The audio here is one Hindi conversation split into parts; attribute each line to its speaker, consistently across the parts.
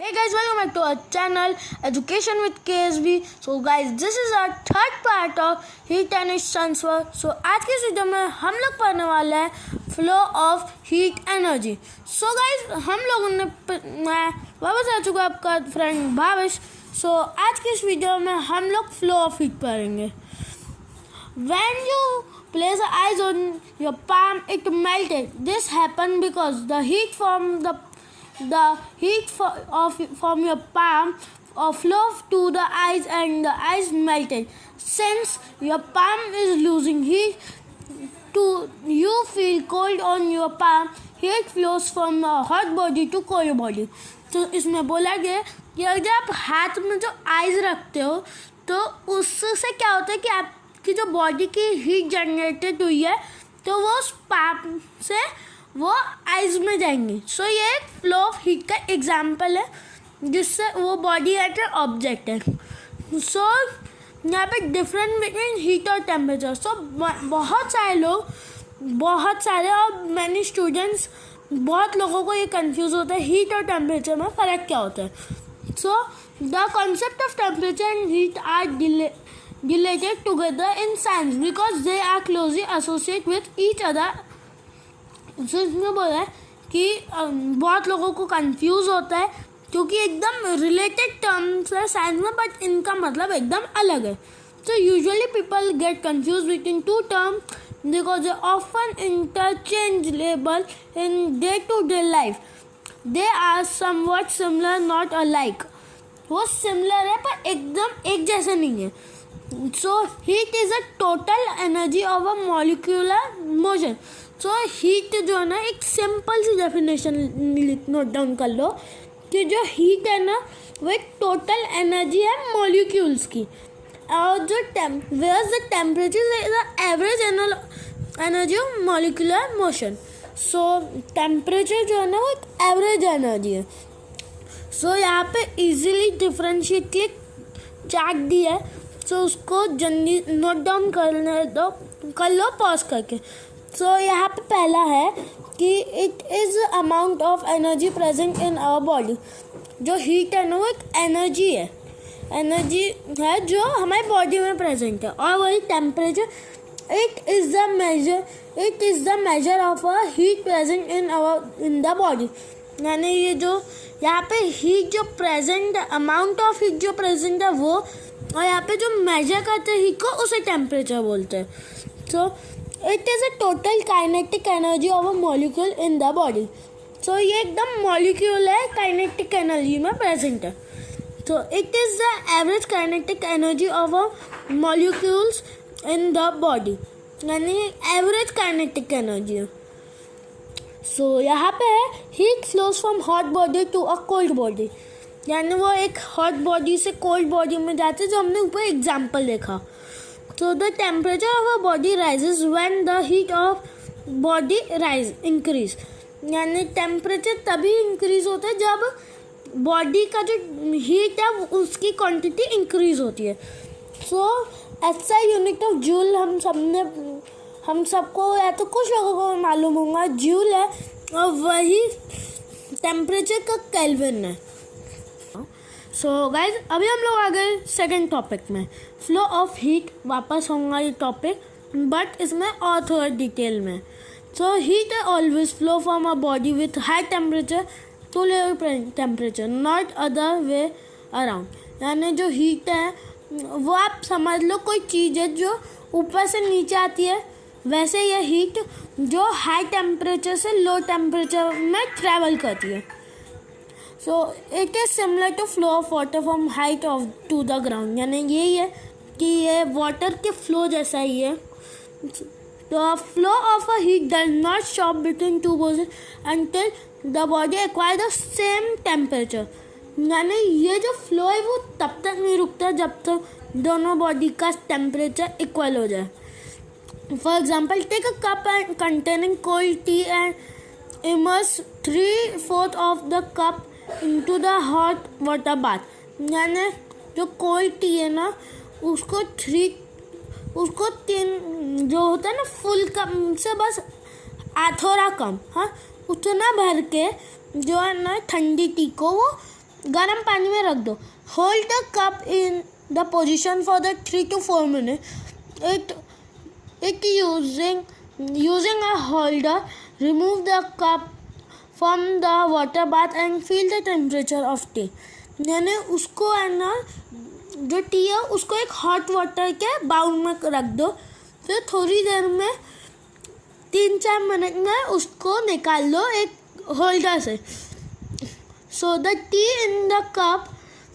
Speaker 1: Hey guys, welcome back to our channel Education with KSB. So guys, this is our third part of heat and its transfer. So आज के इस वीडियो में हम लोग पढ़ने वाले हैं flow of heat energy. So guys हम लोगों ने मैं वापस आ चुका आपका फ्रेंड भावेश. सो आज के इस वीडियो में हम लोग फ्लो ऑफ हीट पढ़ेंगे. When you place your eyes on your palm, it melted. This happened because the heat from from your palm flow to the eyes and the eyes melted. Since your palm is losing heat, you feel cold on your palm. Heat flows from hot body to cold body. तो इसमें बोला गया कि अगर आप हाथ में जो आइज रखते हो तो उससे क्या होता है कि आपकी जो बॉडी की हीट जनरेटेड हुई है तो वो उस पाम से वो आइज में जाएंगे. सो ये एक फ्लो ऑफ हीट का एग्जाम्पल है जिससे वो बॉडी एटर ऑब्जेक्ट है. सो यहाँ पे डिफरेंट बिटवीन हीट और टेम्परेचर. सो बहुत सारे और मैनी स्टूडेंट्स बहुत लोगों को ये कंफ्यूज होता है हीट और टेम्परेचर में फ़र्क क्या होता है. So the concept of temperature and heat are related together in science because they are closely associated with each other. सो इसमें बोला है कि बहुत लोगों को कंफ्यूज होता है क्योंकि एकदम रिलेटेड टर्म्स है साइंस में बट इनका मतलब एकदम अलग है. So usually people get confuse between two terms because they often interchangeable in day to day life. They are somewhat similar not alike. वो सिमिलर है पर एकदम एक जैसे नहीं है. So heat is a total energy of a molecular motion. So heat जो है ना एक सिंपल सी डेफिनेशन नोट डाउन कर लो कि जो हीट है ना वो एक टोटल एनर्जी है मॉलिक्यूल्स की. और जो where the temperature is the average energy of molecular motion. So temperature जो है ना वो एक एवरेज एनर्जी है. सो यहाँ पे इजीली डिफ्रेंशिएट के चार्ट दी है. सो उसको जल्दी नोट डाउन कर लो पॉज करके. सो यहाँ पे पहला है कि it is amount of energy present in our body. जो हीट है ना वो एक एनर्जी है जो हमारी बॉडी में प्रेजेंट है. और वही temperature it is the measure of a heat present in the body. यानी ये जो यहाँ पे हीट जो प्रेजेंट है अमाउंट ऑफ हीट जो प्रेजेंट है वो, और यहाँ पे जो मेजर करते हैं हीट को उसे टेम्परेचर बोलते हैं. So it is a total kinetic energy of a molecule in the body. So ये एकदम मॉलिक्यूल है काइनेटिक एनर्जी में प्रेजेंट है. So it is the average kinetic energy of a molecules in the body. यानी एवरेज काइनेटिक एनर्जी है. सो यहाँ पे है heat flows from hot body to a cold body. यानी वो एक हॉट बॉडी से कोल्ड बॉडी में जाते हैं जो हमने ऊपर एग्जाम्पल देखा. So the temperature of a body rises when the heat of body increase. यानी टेम्परेचर तभी इंक्रीज होता है जब बॉडी का जो हीट है उसकी क्वांटिटी इंक्रीज होती है. सो ऐसा यूनिट ऑफ जूल हम सबको या तो कुछ लोगों को मालूम होगा जूल है और वही टेम्परेचर का केल्विन है. सो गाइज अभी हम लोग आ गए सेकेंड टॉपिक में फ्लो ऑफ हीट. वापस होगा ये टॉपिक बट इसमें और थोड़ा डिटेल में. So heat always flow from a body with high temperature to lower temperature not other way around. यानी जो हीट है वो आप समझ लो कोई चीज़ है जो ऊपर से नीचे आती है, वैसे ये हीट जो हाई टेम्परेचर से लो टेम्परेचर में ट्रैवल करती है. So it is similar to flow of water from height of to the ground. यानी यही है कि ये वाटर के फ्लो जैसा ही है. तो flow of a heat does not stop between two position until the body acquire the same temperature. यानी ये जो फ्लो है वो तब तक नहीं रुकता जब तक दोनों बॉडी का टेम्परेचर इक्वल हो जाए. For example take a cup containing cold tea and immerse 3/4 of the cup into the hot water bath. यानी जो कोल्ड टी है ना उसको तीन जो होता है ना फुल कप से बस थोड़ा कम उतना भर के जो है ना ठंडी टी को वो गर्म पानी में रख दो. Hold the cup in the position for the 3 to 4 minutes. It using a holder, remove the cup from the water bath and feel the temperature of tea. यानी उसको है ना, जो टी है उसको एक हॉट वाटर के बाउल में रख दो. फिर थोड़ी देर में 3-4 मिनट में उसको निकाल लो एक होल्डर से. So the tea in the cup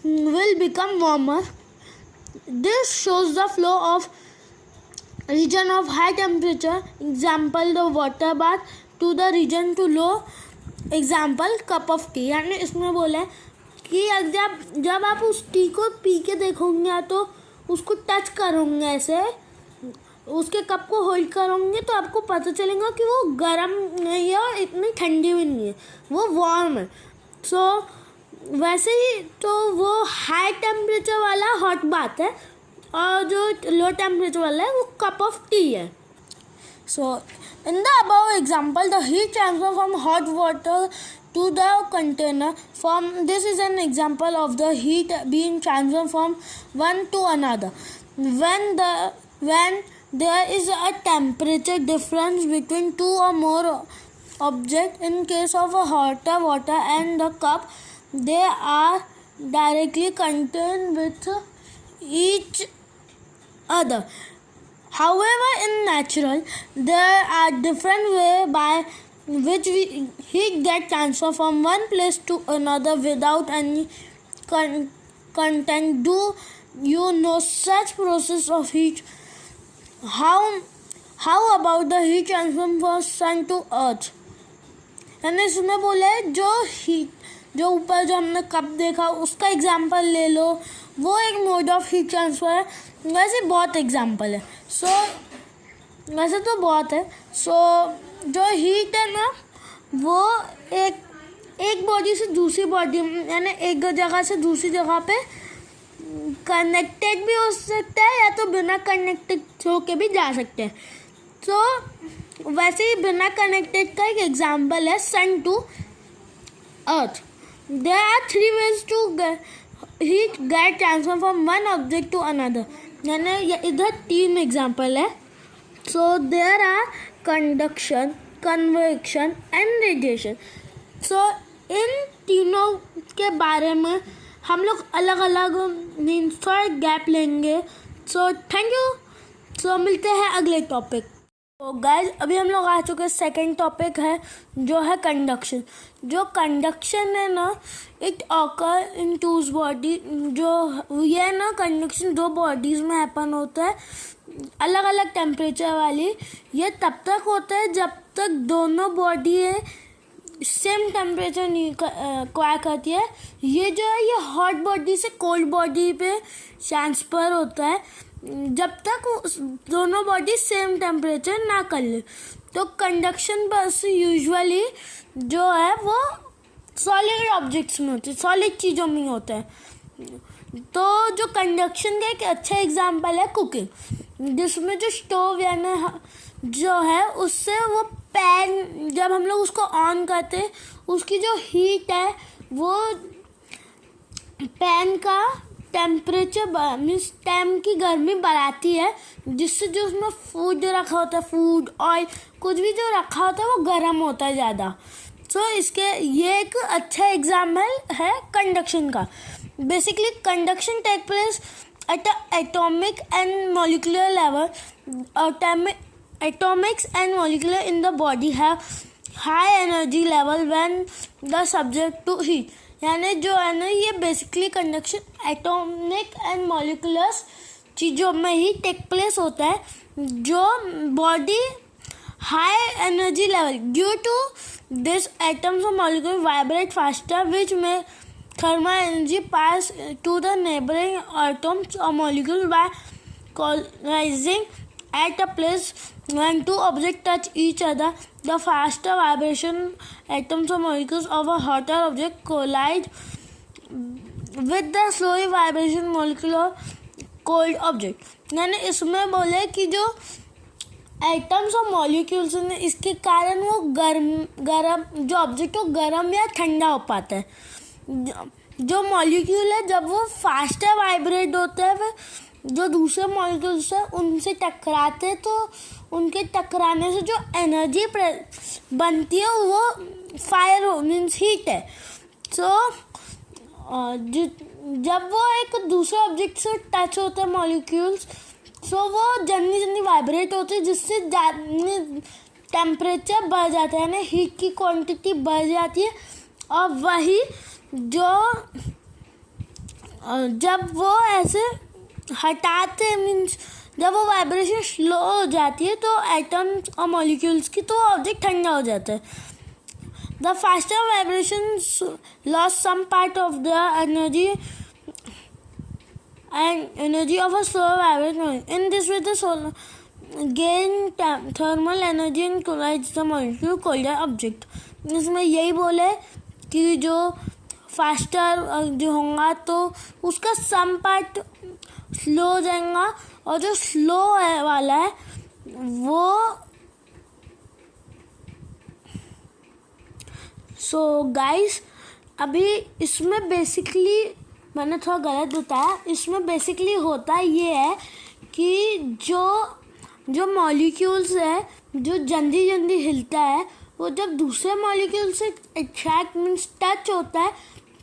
Speaker 1: will become warmer. This shows the flow of region of high temperature, example the water bath, to the region to low, example cup of tea. यानी इसमें बोला है कि जब आप उस टी को पी के देखोगे या तो उसको टच करोगे, ऐसे उसके कप को होल्ड करोगे तो आपको पता चलेगा कि वो गर्म नहीं है और इतनी ठंडी भी नहीं है, वो वार्म है. सो वैसे ही तो वो हाई टेम्परेचर वाला हॉट बात है और जो लो टेम्परेचर वाला है वो कप ऑफ टी है. So in the above example the heat transfer from hot water to the container. This is an example of the heat being transferred from one to another. When there is a temperature difference between two or more objects, in case of a hotter water and the cup, they are directly contained with each other. However, in natural, there are different ways by which heat get transferred from one place to another without any contact. Do you know such process of heat? How about the heat transfer from sun to earth? यानी इसमें बोले जो ऊपर जो हमने कप देखा उसका एग्जाम्पल ले लो, वो एक मोड ऑफ हीट ट्रांसफर है. वैसे बहुत एग्जाम्पल है. वैसे तो बहुत है. जो हीट है ना वो एक बॉडी से दूसरी बॉडी, यानी एक जगह से दूसरी जगह पे कनेक्टेड भी हो सकता है या तो बिना कनेक्टेड होके भी जा सकते हैं. तो वैसे ही बिना कनेक्टेड का एक एग्जांपल है sun to earth. There are 3 ways to heat get transfer from one object to another. यानी इधर 3 एग्जांपल है. So there are conduction, convection and radiation. So इन तीनों के बारे में हम लोग अलग अलग मीन्स थोड़ा गैप लेंगे. सो थैंक यू. सो मिलते हैं अगले टॉपिक. तो गाइज अभी हम लोग आ चुके हैं सेकेंड टॉपिक है जो है कंडक्शन. जो कंडक्शन है ना it occur in two body. जो ये है ना कंडक्शन 2 बॉडीज़ में हैपन होता है अलग अलग टेम्परेचर वाली. ये तब तक होता है जब तक दोनों बॉडी सेम टेम्परेचर नहीं क्वायर करती है. ये जो है ये हॉट बॉडी से कोल्ड बॉडी पे ट्रांसफ़र होता है जब तक दोनों बॉडी सेम टेम्परेचर ना कर ले. तो कंडक्शन बस यूजुअली जो है वो सॉलिड ऑब्जेक्ट्स में होते हैं, सॉलिड चीज़ों में होता है. तो जो कंडक्शन का एक अच्छा एग्जांपल है कुकिंग, जिसमें जो स्टोव यानी जो है उससे वो पैन जब हम लोग उसको ऑन करते हैं उसकी जो हीट है वो पैन का टेम्परेचर मीन्स टेम की गर्मी बढ़ाती है, जिससे जो उसमें फूड जो रखा होता है, फूड ऑयल कुछ भी जो रखा होता है वो गर्म होता है ज़्यादा. सो इसके ये एक अच्छा एग्जाम्पल है कंडक्शन का. Basically conduction take place at the atomic and molecular level. Atomics and molecular in the body have high energy level when the subject to heat. यानी जो है ना ये basically conduction atomic and molecular चीज़ों में ही टेक प्लेस होता है. जो body high energy level due to this atoms और मॉलिक्यूल वाइब्रेट फास्टर विच में thermal energy pass to the neighboring atoms or molecule by colliding at a place when two objects touch each other. The faster vibration atoms or molecules of a hotter object collide with the slowly vibration molecule of cold object. यानी इसमें बोले कि जो एटम्स और मॉलिक्यूल्स हैं इसके कारण वो गर्म जो ऑब्जेक्ट हो गर्म या ठंडा हो पाता है. जो मॉलिक्यूल है जब वो फास्टर वाइब्रेट होते हैं वे जो दूसरे मॉलिक्यूल्स है उनसे टकराते हैं, तो उनके टकराने से जो एनर्जी बनती है वो फायर मीन्स हीट है। सो जब वो एक दूसरे ऑब्जेक्ट से टच होते हैं मॉलिक्यूल्स, सो वो जल्दी जल्दी वाइब्रेट होते हैं, जिससे टेम्परेचर बढ़ जाता है, यानी हीट की क्वांटिटी बढ़ जाती है। और वही जो जब वो ऐसे हटाते मीन्स जब वो वाइब्रेशन स्लो हो जाती है तो एटम्स और मॉलिक्यूल्स की, तो ऑब्जेक्ट ठंडा हो जाता है। The faster vibrations loss some part of the energy and energy of a slower vibration. In this way, the solar gain thermal energy and collides the molecule colder object. इसमें यही बोले कि जो फास्टर जो होगा तो उसका सम पार्ट स्लो हो जाएगा, और जो स्लो है वाला है वो सो गाइस अभी इसमें बेसिकली मैंने थोड़ा गलत बताया। इसमें बेसिकली होता ये है कि जो मॉलिक्यूल्स है जो जल्दी जल्दी हिलता है, वो जब दूसरे मॉलिक्यूल से अट्रैक्ट मीन्स टच होता है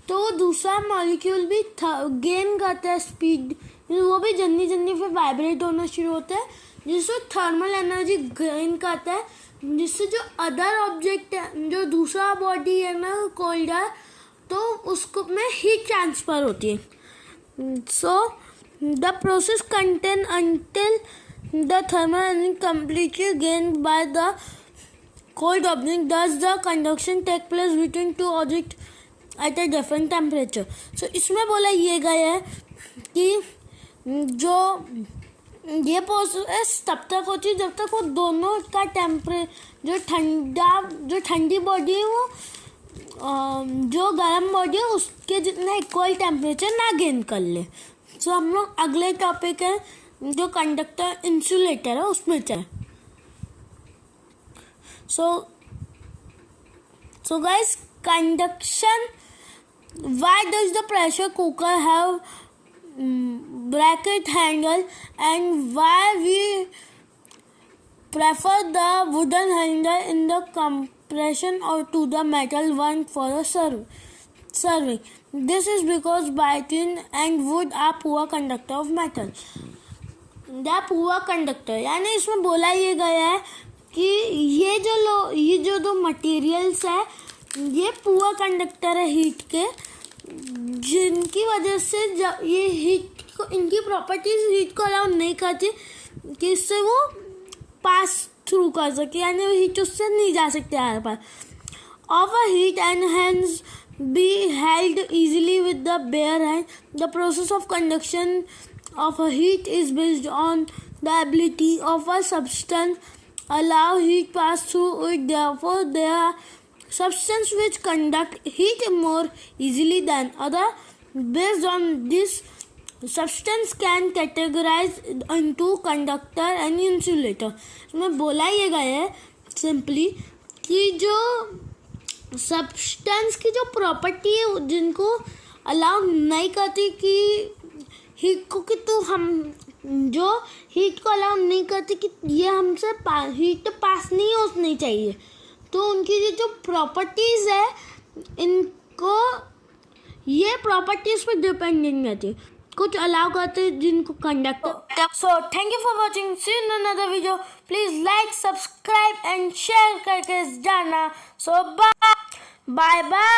Speaker 1: तो वो दूसरा मॉलिक्यूल भी गेन करता है स्पीड, वो भी जल्दी जल्दी फिर वाइब्रेट होना शुरू होता है, जिससे थर्मल एनर्जी गेन करता है, जिससे जो अदर ऑब्जेक्ट है जो दूसरा बॉडी है ना कोल्डर, तो उसको में हीट ट्रांसफर होती है। So the process contain until the thermal energy completely gained by the cold object, thus the conduction take place between two object at a different temperature. So इसमें बोला ये गया है कि जो ये प्रोसेस तब तक होती है जब तक वो दोनों का जो ठंडी बॉडी है वो जो गर्म बॉडी है उसके जितना इक्वल टेम्परेचर ना गेन कर ले। सो हम लोग अगले टॉपिक है जो कंडक्टर इंसुलेटर है उसमें चले। So guys conduction, why does the pressure cooker have bracket handle and why we prefer the wooden handle in the compression or to the metal one for the serving? This is because bitumen and wood are poor conductor of metal. The poor conductor यानी इसमें बोला ये गया है कि ये जो दो मटेरियल्स है ये पुअर कंडक्टर है हीट के, जिनकी वजह से जब ये हीट को इनकी प्रॉपर्टीज हीट को अलाउ नहीं करती कि इससे वो पास थ्रू कर सके, यानी हीट उससे नहीं जा सकते आर पार। Of a heat and hence be held easily with the bare hand. The process of conduction of a heat is based on the ability of a substance allow heat pass through it. Therefore, there are substances which conduct heat more easily than other. Based on this, substance can categorize into conductor and insulator. इसमें बोला ये गया है सिंपली कि जो सब्सटेंस की जो प्रॉपर्टी है जिनको अलाउ नहीं करती कि हीट को, कि तो हम जो हीट को अलाउ नहीं करती कि ये हमसे हीट पास नहीं होनी चाहिए, तो उनकी जो प्रॉपर्टीज़ है इनको ये प्रॉपर्टीज़ पर डिपेंडेंट रहती है, कुछ अलाउ करते हैं जिनको conductor. So thank you for watching, see you in another video, please like subscribe and share करके जाना। So bye bye.